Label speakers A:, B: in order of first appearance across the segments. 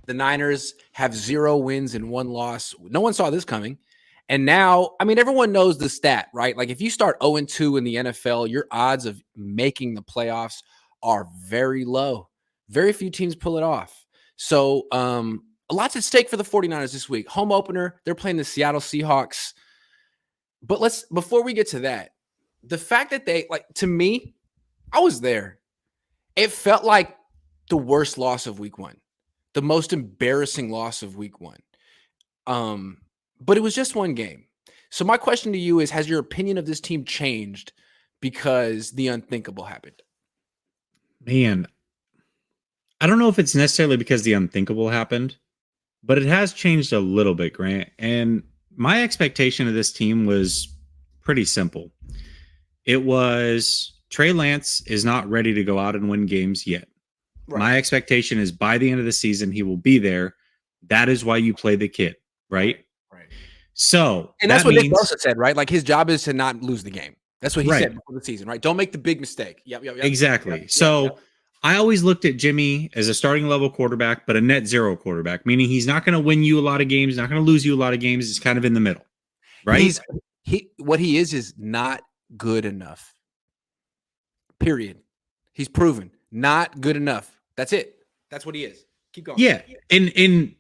A: The Niners have 0 wins and 1 loss. No one saw this coming. And now, I mean, everyone knows the stat, right? Like if you start 0-2 in the NFL, your odds of making the playoffs are very low. Very few teams pull it off. So, lots at stake for the 49ers this week. Home opener, they're playing the Seattle Seahawks. But before we get to that, the fact that to me, I was there. It felt like the worst loss of week 1, the most embarrassing loss of week 1. But it was just 1 game. So my question to you is, has your opinion of this team changed because the unthinkable happened?
B: Man, I don't know if it's necessarily because the unthinkable happened, but it has changed a little bit, Grant. And my expectation of this team was pretty simple. It was Trey Lance is not ready to go out and win games yet. Right. My expectation is by the end of the season, he will be there. That is why you play the kid, right?
A: Right.
B: So,
A: and that's what Nick Bosa said, right? Like his job is to not lose the game. That's what he said before the season, right? Don't make the big mistake. Yep.
B: Exactly. Yep. I always looked at Jimmy as a starting level quarterback, but a net zero quarterback, meaning he's not going to win you a lot of games, not going to lose you a lot of games. He's kind of in the middle, right?
A: What he is not good enough. Period. He's proven not good enough. That's it. That's what he is. Keep going.
B: Yeah. And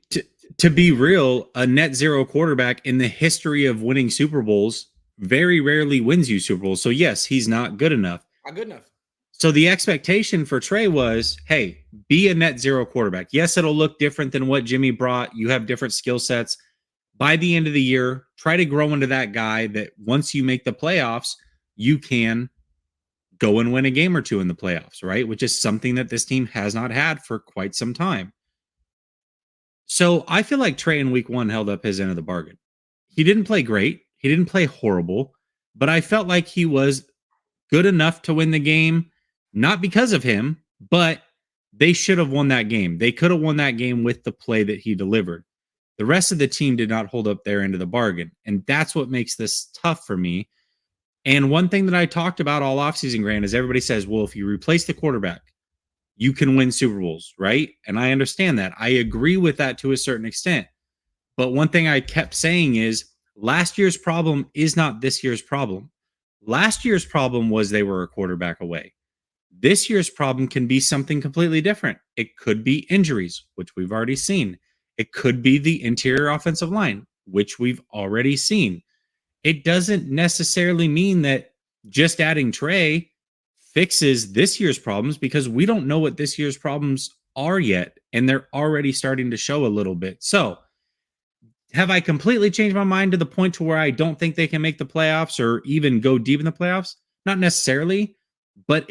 B: to be real, a net zero quarterback in the history of winning Super Bowls very rarely wins you Super Bowls. So yes, he's not good enough.
A: Not good enough.
B: So the expectation for Trey was, hey, be a net zero quarterback. Yes, it'll look different than what Jimmy brought. You have different skill sets. By the end of the year, try to grow into that guy that once you make the playoffs, you can go and win a game or 2 in the playoffs, right? Which is something that this team has not had for quite some time. So I feel like Trey in week 1 held up his end of the bargain. He didn't play great. He didn't play horrible, but I felt like he was good enough to win the game. Not because of him, but they should have won that game. They could have won that game with the play that he delivered. The rest of the team did not hold up their end of the bargain. And that's what makes this tough for me. And one thing that I talked about all offseason, Grant, is everybody says, well, if you replace the quarterback, you can win Super Bowls, right? And I understand that. I agree with that to a certain extent. But one thing I kept saying is last year's problem is not this year's problem. Last year's problem was they were a quarterback away. This year's problem can be something completely different. It could be injuries, which we've already seen. It could be the interior offensive line, which we've already seen. It doesn't necessarily mean that just adding Trey fixes this year's problems because we don't know what this year's problems are yet, and they're already starting to show a little bit. So, have I completely changed my mind to the point to where I don't think they can make the playoffs or even go deep in the playoffs? Not necessarily, but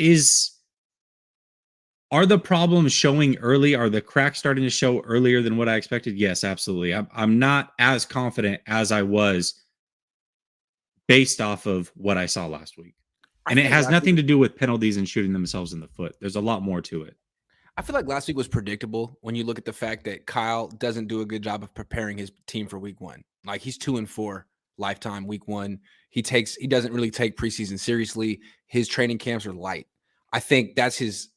B: are the problems showing early? Are the cracks starting to show earlier than what I expected? Yes, absolutely. I'm not as confident as I was based off of what I saw last week. And it has nothing to do with penalties and shooting themselves in the foot. There's a lot more to it.
A: I feel like last week was predictable when you look at the fact that Kyle doesn't do a good job of preparing his team for week 1. Like he's 2-4 lifetime week 1. He doesn't really take preseason seriously. His training camps are light. I think that's his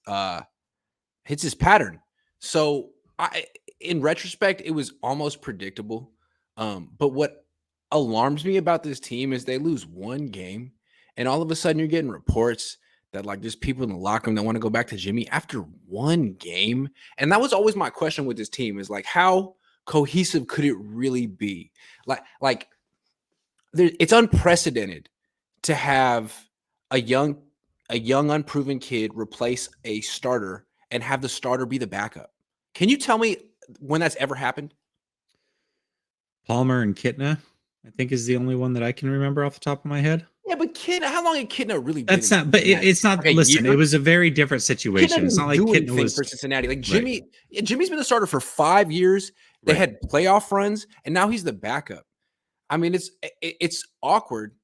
A: pattern. So in retrospect, it was almost predictable. But what alarms me about this team is they lose 1 game and all of a sudden you're getting reports that like there's people in the locker room that want to go back to Jimmy after 1 game. And that was always my question with this team is like, how cohesive could it really be? Like it's unprecedented to have a young unproven kid replace a starter and have the starter be the backup. Can you tell me when that's ever happened?
B: Palmer and Kitna, I think, is the only one that I can remember off the top of my head.
A: Yeah, but Kitna, how long had Kitna really been?
B: That's not, but it's not, like listen, it was a very different situation. It's not like Kitna was
A: for Cincinnati. Like Jimmy's been the starter for 5 years. They had playoff runs, and now he's the backup. I mean, it's awkward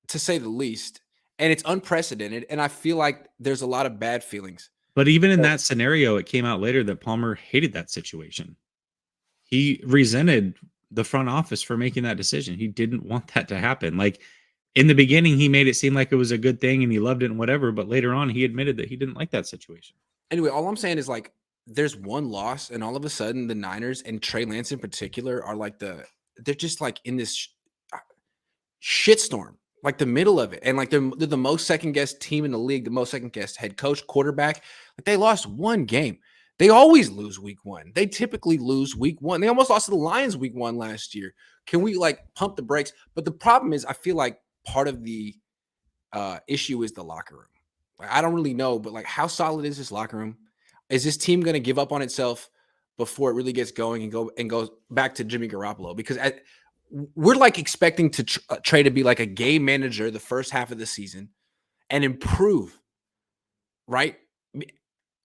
A: to say the least, and it's unprecedented. And I feel like there's a lot of bad feelings.
B: But even in that scenario, it came out later that Palmer hated that situation. He resented the front office for making that decision. He didn't want that to happen. Like in the beginning, he made it seem like it was a good thing and he loved it and whatever. But later on, he admitted that he didn't like that situation.
A: Anyway, all I'm saying is like there's one loss, and all of a sudden the Niners and Trey Lance in particular are like they're just like in this shitstorm, like the middle of it. And like they're the most second guessed team in the league, the most second guessed head coach, quarterback. Like they lost one game. They always lose week one. They typically lose week one. They almost lost to the Lions week one last year. Can we like pump the brakes? But the problem is, I feel like part of the issue is the locker room. Like, I don't really know, but like, how solid is this locker room? Is this team going to give up on itself before it really gets going and goes back to Jimmy Garoppolo? Because we're like expecting to Trey to be like a game manager the first half of the season and improve, right?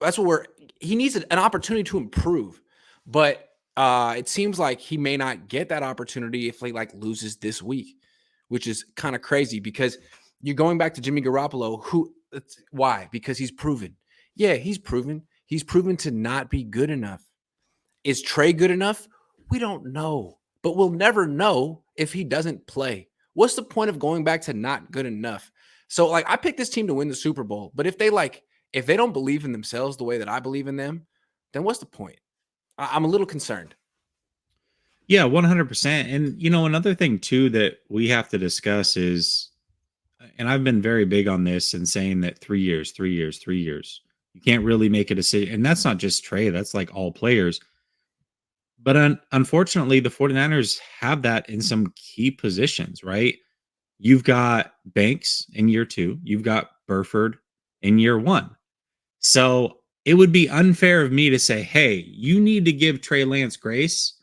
A: That's what he needs an opportunity to improve, but it seems like he may not get that opportunity if he like loses this week, which is kind of crazy because you're going back to Jimmy Garoppolo. Why? Because he's proven. Yeah, he's proven. He's proven to not be good enough. Is Trey good enough? We don't know, but we'll never know if he doesn't play. What's the point of going back to not good enough? So like I picked this team to win the Super Bowl, but if they don't believe in themselves the way that I believe in them, then what's the point? I'm a little concerned.
B: Yeah, 100%. And another thing too that we have to discuss is, and I've been very big on this and saying that 3 years, 3 years, 3 years. You can't really make a decision. And that's not just Trey, that's like all players. But unfortunately, the 49ers have that in some key positions, right? You've got Banks in year 2, you've got Burford in year 1. So it would be unfair of me to say, hey, you need to give Trey Lance grace,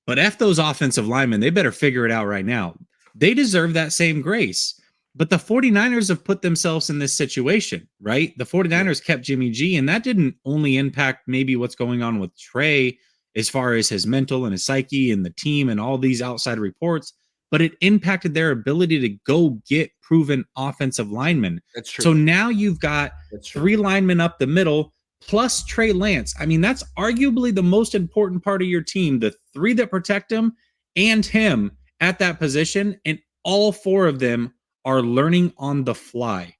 B: but F those offensive linemen, they better figure it out right now. They deserve that same grace. But the 49ers have put themselves in this situation, right? The 49ers kept Jimmy G, and that didn't only impact maybe what's going on with Trey as far as his mental and his psyche and the team and all these outside reports, but it impacted their ability to go get proven offensive linemen.
A: That's true.
B: So now you've got 3 linemen up the middle plus Trey Lance. I mean, that's arguably the most important part of your team, the 3 that protect him and him at that position, and all 4 of them are learning on the fly.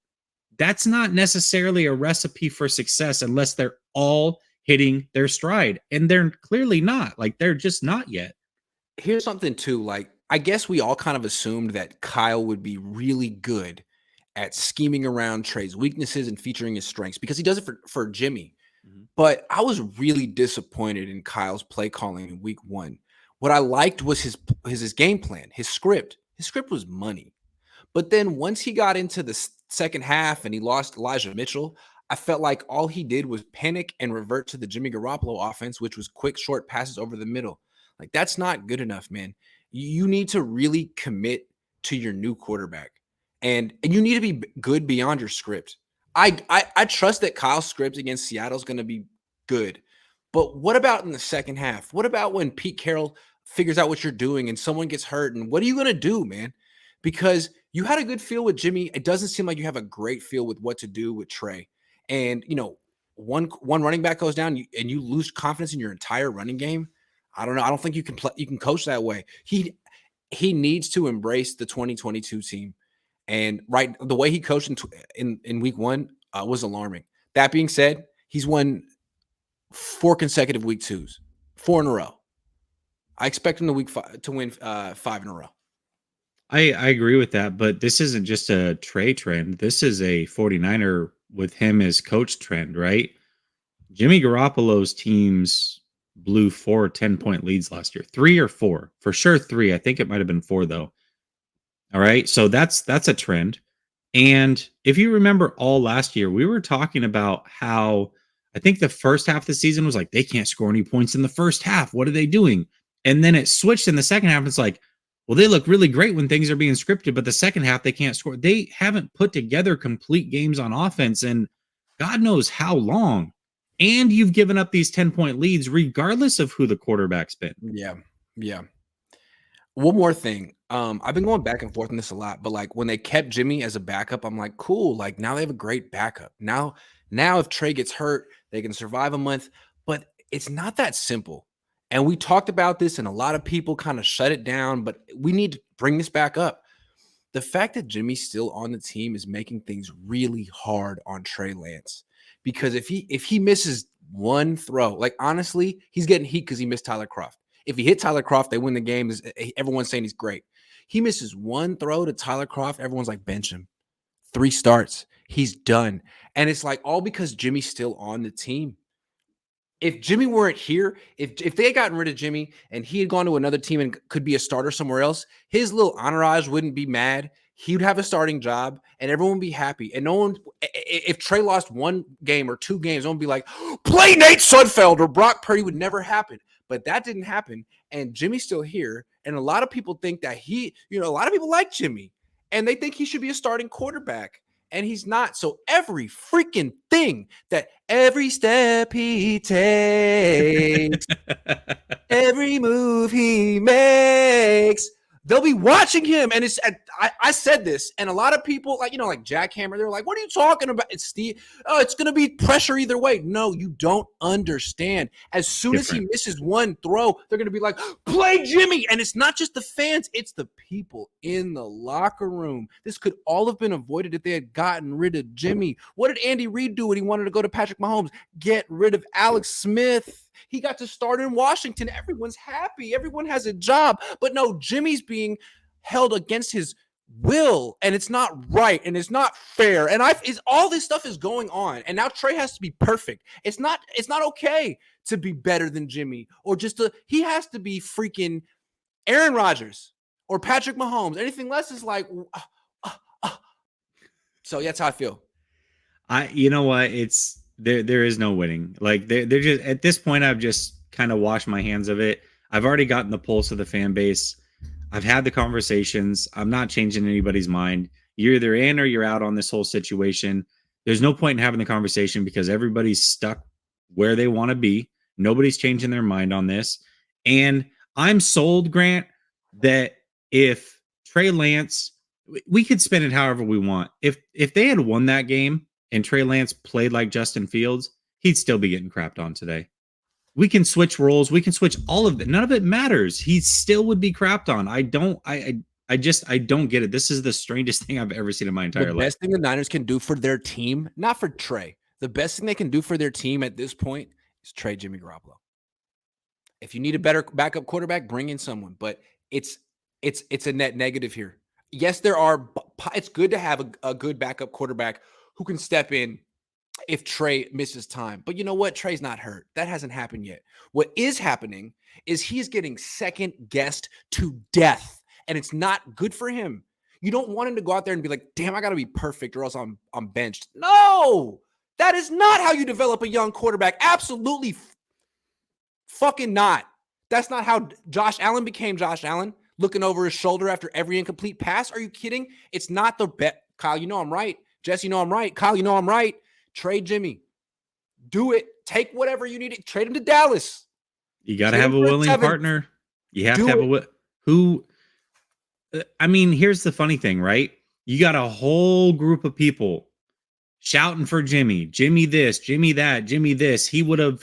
B: That's not necessarily a recipe for success unless they're all hitting their stride. And they're clearly not. Like, they're just not yet.
A: Here's something too. Like, I guess we all kind of assumed that Kyle would be really good at scheming around Trey's weaknesses and featuring his strengths because he does it for Jimmy.
B: Mm-hmm.
A: But I was really disappointed in Kyle's play calling in week 1. What I liked was his game plan, his script. His script was money. But then once he got into the second half and he lost Elijah Mitchell, I felt like all he did was panic and revert to the Jimmy Garoppolo offense, which was quick, short passes over the middle. Like, that's not good enough, man. You need to really commit to your new quarterback. And you need to be good beyond your script. I trust that Kyle's script against Seattle is going to be good. But what about in the second half? What about when Pete Carroll figures out what you're doing and someone gets hurt? And what are you going to do, man? Because you had a good feel with Jimmy. It doesn't seem like you have a great feel with what to do with Trey. And, one running back goes down and you lose confidence in your entire running game. I don't know. I don't think you can coach that way. He needs to embrace the 2022 team. And the way he coached in week 1 was alarming. That being said, he's won 4 consecutive week 2s, 4 in a row. I expect him to win 5 in a row.
B: I agree with that, but this isn't just a Trey trend. This is a 49er with him as coach trend, right? Jimmy Garoppolo's teams blew 4 10-point leads last year. 3 or 4. For sure 3. I think it might have been 4 though. All right. So that's a trend. And if you remember all last year, we were talking about how I think the first half of the season was like, they can't score any points in the first half. What are they doing? And then it switched in the second half. It's like, well, they look really great when things are being scripted, but the second half, they can't score. They haven't put together complete games on offense and God knows how long. And you've given up these 10-point leads, regardless of who the quarterback's been.
A: Yeah. Yeah. One more thing. I've been going back and forth on this a lot, but like when they kept Jimmy as a backup, I'm like, cool. Like now they have a great backup. Now if Trey gets hurt, they can survive a month, but it's not that simple. And we talked about this and a lot of people kind of shut it down, but we need to bring this back up. The fact that Jimmy's still on the team is making things really hard on Trey Lance because if he misses one throw. Like, honestly, he's getting heat because he missed Tyler Kroft. If he hit Tyler Kroft, they win the game. Everyone's saying he's great. He misses one throw to Tyler Kroft. Everyone's like, bench him. 3 starts. He's done. And it's like all because Jimmy's still on the team. If Jimmy weren't here, if they had gotten rid of Jimmy and he had gone to another team and could be a starter somewhere else, his little entourage wouldn't be mad. He would have a starting job and everyone would be happy. And no one, if Trey lost 1 game or 2 games, no one would be like, play Nate Sudfeld or Brock Purdy. Would never happen. But that didn't happen. And Jimmy's still here. And a lot of people think that a lot of people like Jimmy and they think he should be a starting quarterback. And he's not. So every freaking thing that every step he takes, every move he makes, they'll be watching him. And I said this, and a lot of people like Jackhammer, they're like, what are you talking about? It's Steve. Oh, it's going to be pressure either way. No, you don't understand. As soon as he misses one throw, they're going to be like, play Jimmy. And it's not just the fans, it's the people in the locker room. This could all have been avoided if they had gotten rid of Jimmy. What did Andy Reid do when he wanted to go to Patrick Mahomes? Get rid of Alex Smith. He got to start in Washington. Everyone's happy. Everyone has a job. But no, Jimmy's being held against his will, and it's not right, and it's not fair. And all this stuff is going on, and now Trey has to be perfect. It's not okay to be better than Jimmy, or he has to be freaking Aaron Rodgers or Patrick Mahomes. Anything less is like, so that's how I feel.
B: You know what? It's there is no winning. Like they're just at this point, I've just kind of washed my hands of it. I've already gotten the pulse of the fan base. I've had the conversations. I'm not changing anybody's mind. You're either in or you're out on this whole situation. There's no point in having the conversation because everybody's stuck where they want to be. Nobody's changing their mind on this. And I'm sold, Grant, that if Trey Lance, we could spin it however we want. If they had won that game and Trey Lance played like Justin Fields, he'd still be getting crapped on today. We can switch roles. We can switch all of it. None of it matters. He still would be crapped on. I don't get it. This is the strangest thing I've ever seen in my entire life.
A: The best thing the Niners can do for their team, not for Trey, the best thing they can do for their team at this point is trade Jimmy Garoppolo. If you need a better backup quarterback, bring in someone. But it's a net negative here. Yes, it's good to have a good backup quarterback who can step in if Trey misses time. But you know what? Trey's not hurt. That hasn't happened yet. What is happening is he's getting second guessed to death, and it's not good for him. You don't want him to go out there and be like, damn, I got to be perfect or else I'm benched. No, that is not how you develop a young quarterback. Absolutely fucking not. That's not how Josh Allen became Josh Allen, looking over his shoulder after every incomplete pass. Are you kidding? It's not the bet. Kyle, you know I'm right. Jesse, you know I'm right. Kyle, you know I'm right. Trade Jimmy. Do it. Take whatever you need. Trade him to Dallas.
B: You got to have a willing partner. You have to have who. I mean, here's the funny thing, right? You got a whole group of people shouting for Jimmy. Jimmy this, Jimmy that, Jimmy this. He would have.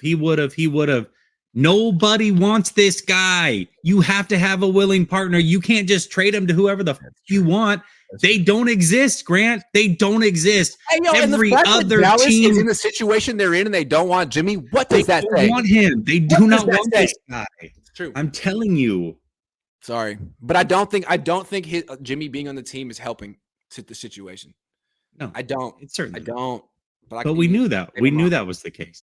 B: Nobody wants this guy. You have to have a willing partner. You can't just trade him to whoever the fuck you want. They don't exist, Grant. They don't exist.
A: Hey, every other team is in the situation they're in and they don't want Jimmy. What does that say?
B: They don't want him. They do not want this guy.
A: It's true.
B: I'm telling you.
A: Sorry, but I don't think Jimmy being on the team is helping the situation.
B: No,
A: I don't.
B: It certainly.
A: I don't.
B: But we knew that. We knew that was the case.